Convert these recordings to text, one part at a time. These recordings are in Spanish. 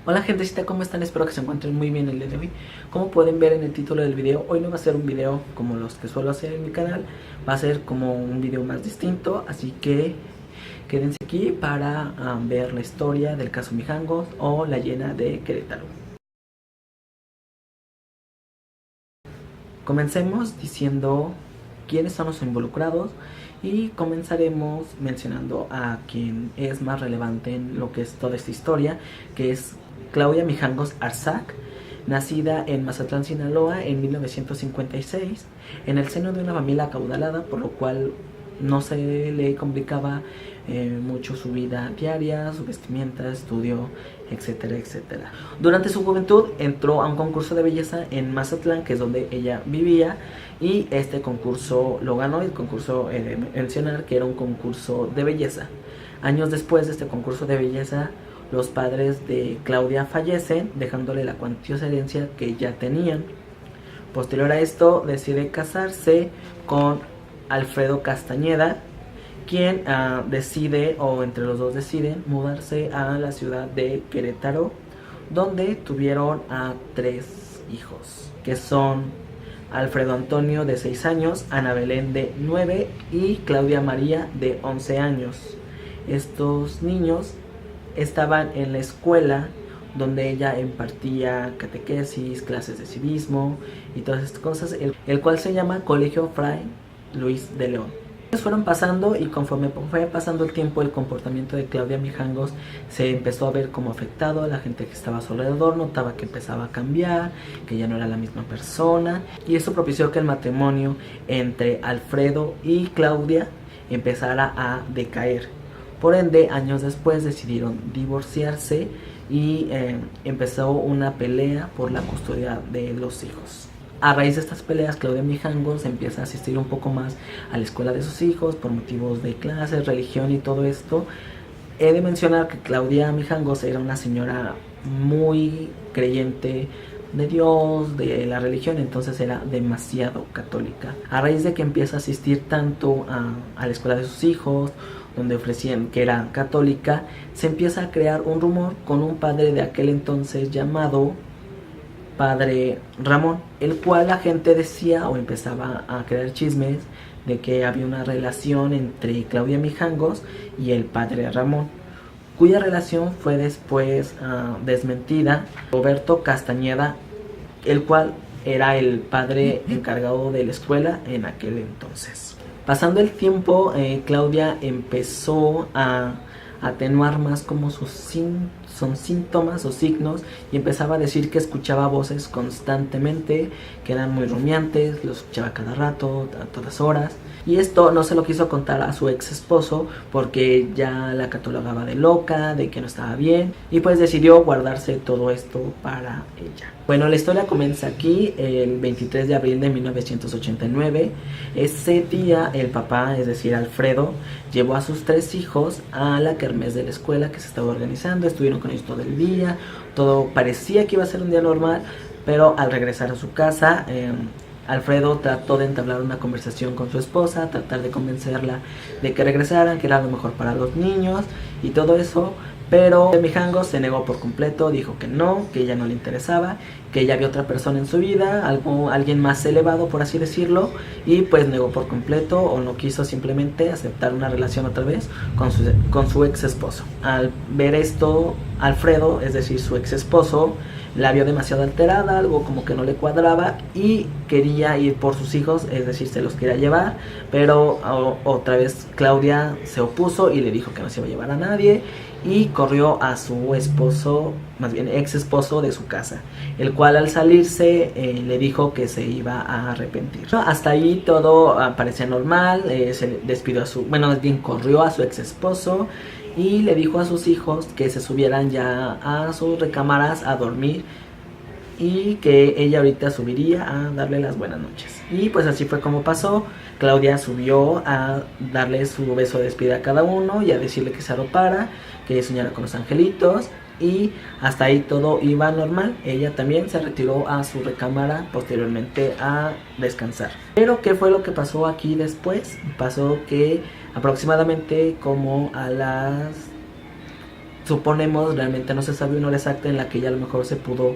Hola gentecita, ¿cómo están? Espero que se encuentren muy bien el día de hoy. Como pueden ver en el título del video, hoy no va a ser un video como los que suelo hacer en mi canal. Va a ser como un video más distinto, así que quédense aquí para ver la historia del caso Mijangos o la llena de Querétaro. Comencemos diciendo quiénes son los involucrados y comenzaremos mencionando a quien es más relevante en lo que es toda esta historia, que es Claudia Mijangos Arzac, nacida en Mazatlán, Sinaloa en 1956, en el seno de una familia acaudalada, por lo cual no se le complicaba mucho su vida diaria, su vestimenta, estudio, etcétera, etcétera. Durante su juventud entró a un concurso de belleza en Mazatlán, que es donde ella vivía, y este concurso lo ganó. El concurso, mencionar que era un concurso de belleza. Años después de este concurso de belleza, los padres de Claudia fallecen, dejándole la cuantiosa herencia que ya tenían. Posterior a esto, decide casarse con Alfredo Castañeda, quien decide, o entre los dos deciden, mudarse a la ciudad de Querétaro, donde tuvieron a 3 hijos, que son Alfredo Antonio de 6 años, Ana Belén de 9 y Claudia María de 11 años. Estos niños estaban en la escuela donde ella impartía catequesis, clases de civismo y todas estas cosas, el cual se llama Colegio Fray Luis de León. Fueron pasando, y conforme fue pasando el tiempo, el comportamiento de Claudia Mijangos se empezó a ver como afectado. La gente que estaba a su alrededor notaba que empezaba a cambiar, que ya no era la misma persona, y eso propició que el matrimonio entre Alfredo y Claudia empezara a decaer. Por ende, años después decidieron divorciarse y empezó una pelea por la custodia de los hijos. A raíz de estas peleas, Claudia Mijangos empieza a asistir un poco más a la escuela de sus hijos por motivos de clases, religión y todo esto. He de mencionar que Claudia Mijangos era una señora muy creyente de Dios, de la religión, entonces era demasiado católica. A raíz de que empieza a asistir tanto a la escuela de sus hijos, donde ofrecían que era católica, se empieza a crear un rumor con un padre de aquel entonces llamado Padre Ramón, el cual la gente decía o empezaba a crear chismes de que había una relación entre Claudia Mijangos y el Padre Ramón, cuya relación fue después desmentida por Roberto Castañeda, el cual era el padre encargado de la escuela en aquel entonces. Pasando el tiempo, Claudia empezó a atenuar más como son síntomas o signos, y empezaba a decir que escuchaba voces constantemente, que eran muy rumiantes, los escuchaba cada rato, a todas horas, y esto no se lo quiso contar a su ex esposo porque ya la catalogaba de loca, de que no estaba bien, y pues decidió guardarse todo esto para ella. Bueno, la historia comienza aquí el 23 de abril de 1989. Ese día el papá, es decir Alfredo, llevó a sus 3 hijos a la kermés de la escuela que se estaba organizando. Estuvieron con ellos todo el día, todo parecía que iba a ser un día normal, pero al regresar a su casa, Alfredo trató de entablar una conversación con su esposa, tratar de convencerla de que regresaran, que era lo mejor para los niños y todo eso, pero Mijangos se negó por completo, dijo que no, que ella no le interesaba, que ella había otra persona en su vida, alguien más elevado, por así decirlo, y pues negó por completo, o no quiso simplemente aceptar una relación otra vez con su ex esposo. Al ver esto, Alfredo, es decir su ex esposo, la vio demasiado alterada, algo como que no le cuadraba, y quería ir por sus hijos, es decir, se los quería llevar, pero otra vez Claudia se opuso y le dijo que no se iba a llevar a nadie, y corrió a su esposo, más bien ex esposo, de su casa, el cual al salirse le dijo que se iba a arrepentir. Hasta ahí todo parecía normal. Se despidió más bien corrió a su ex esposo y le dijo a sus hijos que se subieran ya a sus recámaras a dormir, y que ella ahorita subiría a darle las buenas noches. Y pues así fue como pasó. Claudia subió a darle su beso de despedida a cada uno y a decirle que se arropara, que soñara con los angelitos, y hasta ahí todo iba normal. Ella también se retiró a su recámara posteriormente a descansar. Pero ¿qué fue lo que pasó aquí después? Pasó que aproximadamente como a las suponemos, realmente no se sabe una hora exacta en la que ella a lo mejor se pudo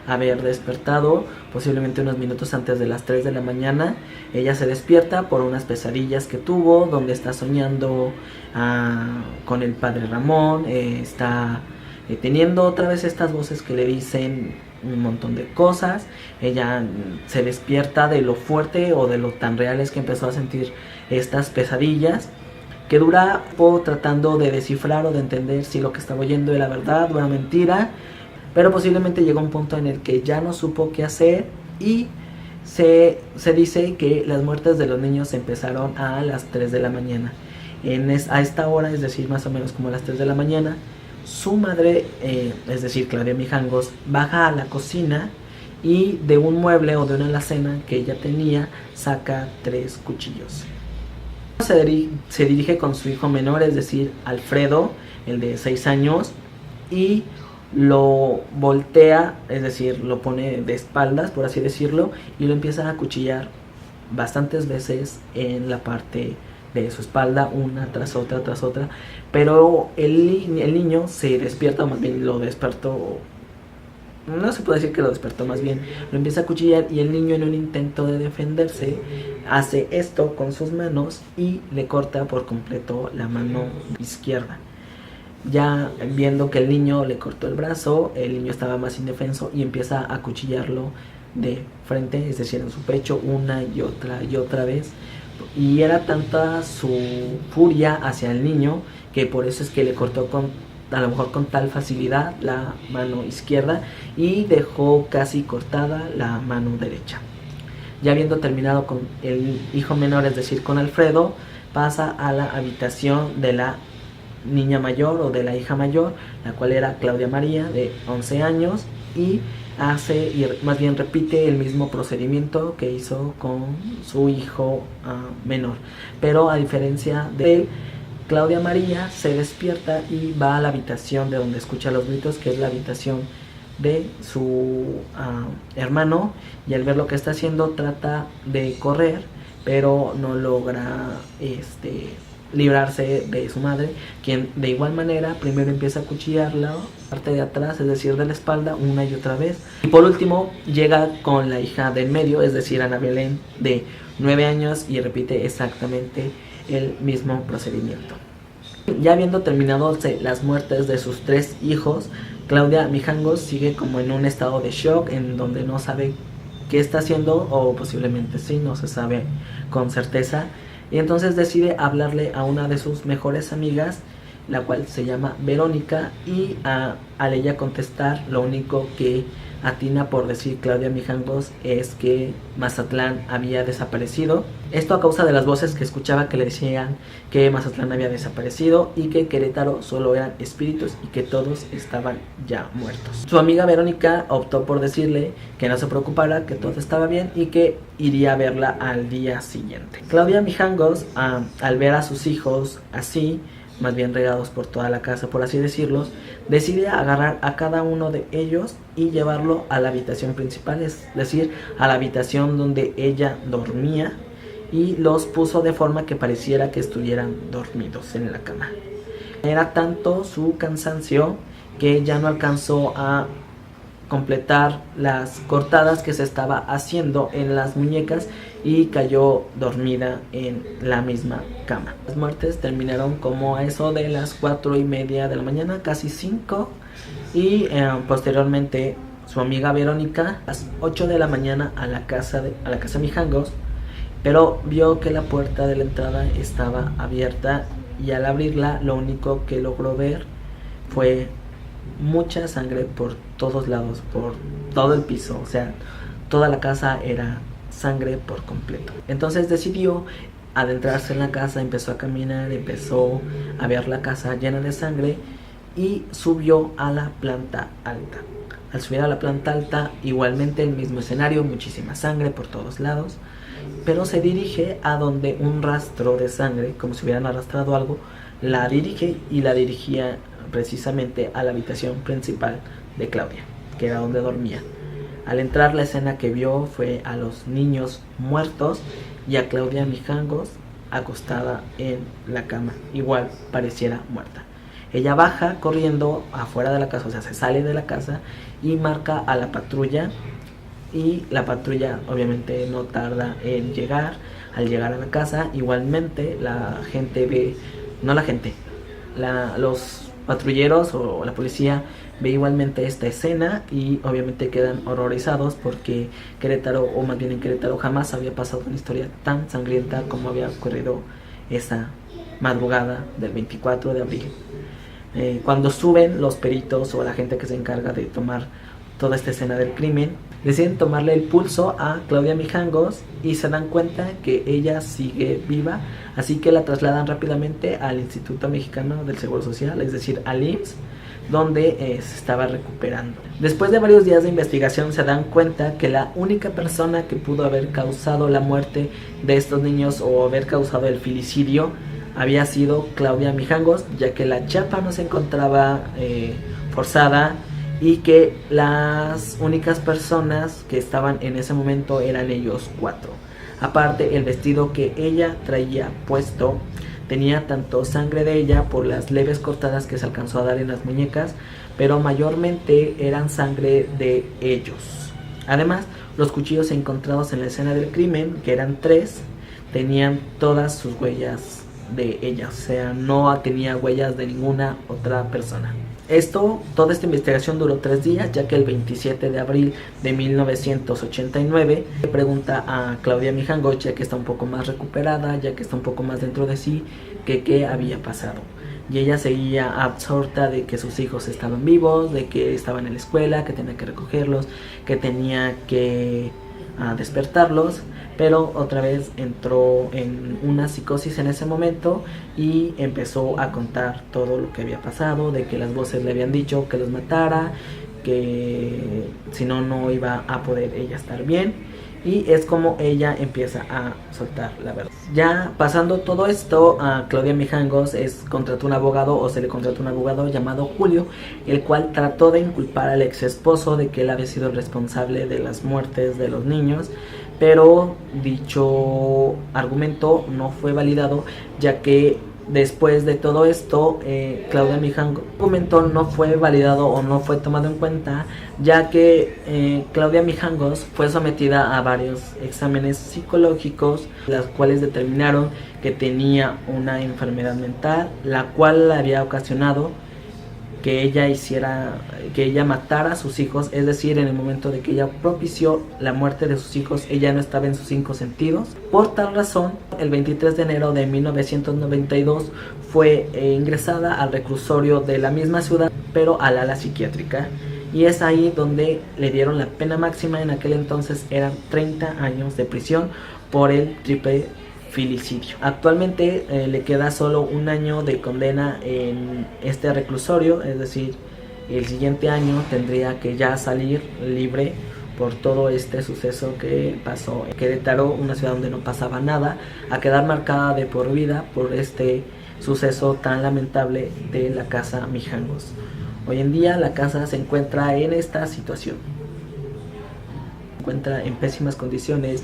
haber despertado, posiblemente unos minutos antes de las 3 de la mañana. Ella se despierta por unas pesadillas que tuvo, donde está soñando con el padre Ramón, está teniendo otra vez estas voces que le dicen un montón de cosas. Ella se despierta de lo fuerte o de lo tan reales que empezó a sentir estas pesadillas, que dura poco tratando de descifrar o de entender si lo que estaba oyendo era verdad o era mentira, pero posiblemente llegó a un punto en el que ya no supo qué hacer y se dice que las muertes de los niños empezaron a las 3 de la mañana. A esta hora, es decir, más o menos como a las 3 de la mañana, su madre, es decir, Claudia Mijangos, baja a la cocina y de un mueble o de una alacena que ella tenía saca 3 cuchillos. Se dirige con su hijo menor, es decir, Alfredo, el de 6 años, y lo voltea, es decir, lo pone de espaldas, por así decirlo, y lo empieza a acuchillar bastantes veces en la parte de su espalda, una tras otra, pero el niño se despierta, o más bien lo despertó, no se puede decir que lo despertó, más bien lo empieza a cuchillar, y el niño, en un intento de defenderse, hace esto con sus manos y le corta por completo la mano izquierda. Ya viendo que el niño le cortó el brazo, el niño estaba más indefenso y empieza a acuchillarlo de frente, es decir, en su pecho, una y otra vez. Y era tanta su furia hacia el niño que por eso es que le cortó a lo mejor con tal facilidad la mano izquierda y dejó casi cortada la mano derecha. Ya habiendo terminado con el hijo menor, es decir, con Alfredo, pasa a la habitación de la niña mayor o de la hija mayor, la cual era Claudia María, de 11 años, y más bien repite el mismo procedimiento que hizo con su hijo menor. Pero a diferencia de él, Claudia María se despierta y va a la habitación de donde escucha los gritos, que es la habitación de su hermano, y al ver lo que está haciendo trata de correr, pero no logra librarse de su madre, quien de igual manera primero empieza a cuchillarla parte de atrás, es decir, de la espalda, una y otra vez, y por último llega con la hija del medio, es decir, Ana Belén, de 9 años, y repite exactamente el mismo procedimiento. Ya habiendo terminado las muertes de sus 3 hijos, Claudia Mijangos sigue como en un estado de shock, en donde no sabe qué está haciendo, o posiblemente sí, no se sabe con certeza. Y entonces decide hablarle a una de sus mejores amigas, la cual se llama Verónica, y al ella contestar, lo único que atina por decir Claudia Mijangos es que Mazatlán había desaparecido. Esto a causa de las voces que escuchaba que le decían que Mazatlán había desaparecido y que Querétaro solo eran espíritus y que todos estaban ya muertos. Su amiga Verónica optó por decirle que no se preocupara, que todo estaba bien y que iría a verla al día siguiente. Claudia Mijangos, al ver a sus hijos así, más bien regados por toda la casa, por así decirlo, decide agarrar a cada uno de ellos y llevarlo a la habitación principal, es decir, a la habitación donde ella dormía, y los puso de forma que pareciera que estuvieran dormidos en la cama. Era tanto su cansancio que ya no alcanzó a completar las cortadas que se estaba haciendo en las muñecas y cayó dormida en la misma cama. Las muertes terminaron como a eso de las 4:30 de la mañana, casi 5, y posteriormente su amiga Verónica a las 8 de la mañana a la casa Mijangos, pero vio que la puerta de la entrada estaba abierta, y al abrirla lo único que logró ver fue mucha sangre por todos lados, por todo el piso, o sea, toda la casa era sangre por completo. Entonces decidió adentrarse en la casa, empezó a caminar, empezó a ver la casa llena de sangre y subió a la planta alta. Al subir a la planta alta, igualmente el mismo escenario, muchísima sangre por todos lados, pero se dirige a donde un rastro de sangre, como si hubieran arrastrado algo, la dirige y la dirigía precisamente a la habitación principal de Claudia, que era donde dormía. Al entrar, la escena que vio fue a los niños muertos y a Claudia Mijangos acostada en la cama, igual pareciera muerta. Ella baja corriendo afuera de la casa, o sea, se sale de la casa y marca a la patrulla, y la patrulla obviamente no tarda en llegar. Al llegar a la casa, igualmente la gente ve, no la gente, los patrulleros o la policía ve igualmente esta escena y obviamente quedan horrorizados porque Querétaro, o más bien en Querétaro, jamás había pasado una historia tan sangrienta como había ocurrido esa madrugada del 24 de abril. Cuando suben los peritos o la gente que se encarga de tomar toda esta escena del crimen, deciden tomarle el pulso a Claudia Mijangos y se dan cuenta que ella sigue viva, así que la trasladan rápidamente al Instituto Mexicano del Seguro Social, es decir, al IMSS, donde se estaba recuperando. Después de varios días de investigación se dan cuenta que la única persona que pudo haber causado la muerte de estos niños o haber causado el filicidio había sido Claudia Mijangos, ya que la chapa no se encontraba forzada y que las únicas personas que estaban en ese momento eran ellos 4. Aparte, el vestido que ella traía puesto tenía tanto sangre de ella por las leves cortadas que se alcanzó a dar en las muñecas, pero mayormente eran sangre de ellos. Además, los cuchillos encontrados en la escena del crimen, que eran 3, tenían todas sus huellas de ella, o sea, no tenía huellas de ninguna otra persona. Toda esta investigación duró 3 días, ya que el 27 de abril de 1989 le pregunta a Claudia Mijangos, ya que está un poco más recuperada, ya que está un poco más dentro de sí, que qué había pasado. Y ella seguía absorta de que sus hijos estaban vivos, de que estaban en la escuela, que tenía que recogerlos, que tenía que despertarlos, pero otra vez entró en una psicosis en ese momento y empezó a contar todo lo que había pasado, de que las voces le habían dicho que los matara, que si no, no iba a poder ella estar bien. Y es como ella empieza a soltar la verdad. Ya pasando todo esto, a Claudia Mijangos contrató un abogado, o se le contrató un abogado llamado Julio, el cual trató de inculpar al ex esposo de que él había sido el responsable de las muertes de los niños, pero dicho argumento no fue validado, ya que después de todo esto, Claudia Mijangos, el argumento no fue validado o no fue tomado en cuenta, ya que Claudia Mijangos fue sometida a varios exámenes psicológicos, las cuales determinaron que tenía una enfermedad mental, la cual había ocasionado que ella matara a sus hijos. Es decir, en el momento de que ella propició la muerte de sus hijos, ella no estaba en sus 5 sentidos. Por tal razón, el 23 de enero de 1992 fue ingresada al reclusorio de la misma ciudad, pero al ala psiquiátrica, y es ahí donde le dieron la pena máxima. En aquel entonces eran 30 años de prisión por el triple filicidio. Actualmente le queda solo 1 año de condena en este reclusorio, es decir, el siguiente año tendría que ya salir libre por todo este suceso que pasó en Querétaro, una ciudad donde no pasaba nada, a quedar marcada de por vida por este suceso tan lamentable de la casa Mijangos. Hoy en día la casa se encuentra en esta situación, se encuentra en pésimas condiciones.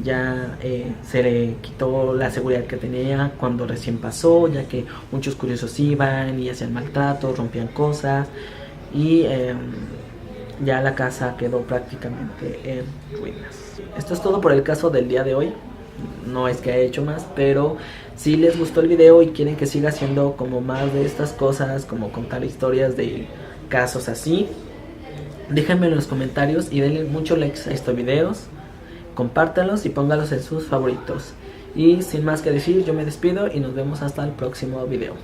Ya se le quitó la seguridad que tenía cuando recién pasó, ya que muchos curiosos iban y hacían maltratos, rompían cosas, y ya la casa quedó prácticamente en ruinas. Esto es todo por el caso del día de hoy. No es que haya hecho más, pero si les gustó el video y quieren que siga haciendo como más de estas cosas, como contar historias de casos así, déjenme en los comentarios y denle mucho likes a estos videos. Compártanlos y póngalos en sus favoritos. Y sin más que decir, yo me despido y nos vemos hasta el próximo video.